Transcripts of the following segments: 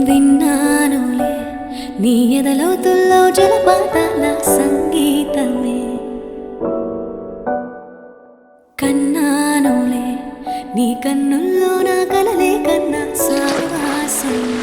విన్నానులే నీ ఎదలోతుల్లో జలపాతాల సంగీతమే, కన్నానులే నీ కన్నుల్లో నా కలలే కన్నా సావాసమే.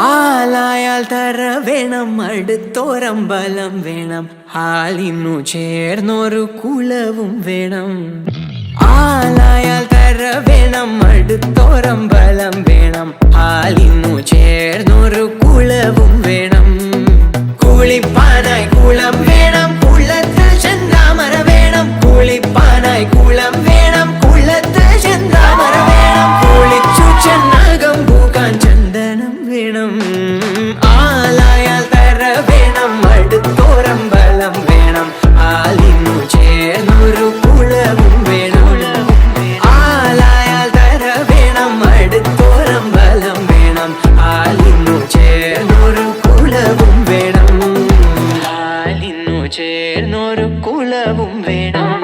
ആലായാൽ തര വേണം, അടുത്തോരമ്പലം വേണം, ആലിന്നു ചേർന്നൊരു കുലവും വേണം. ആലായാൽ തര വേണം, അടുത്തോരമ്പലം വേണം, ആലിന്നു ചേർന്നൊരു കുലവും വേണം. കുളിപ്പാനായി കുളം വേണം, കുളത്തിൽ ചെന്താമര വേണം. കുളിപ്പാനായി കുളം വേണം, കുളത്തിൽ ചെന്താമര വേണം. കുളിച്ചു ചെന്നകം പൂക്കാൻ ചന്ദനം വേണം. ആലായാൽ തര വേണം, അടുത്തോരമ്പലം വേണം, ആലിന്നു ചേർന്നൊരു കുളവും വേണം. ആലായാൽ തര വേണം, അടുത്തോരമ്പലം വേണം, ആലിന്നു ചേർന്നൊരു കുളവും വേണം. ആലിന്നു ചേർന്നൊരു കുളവും വേണം.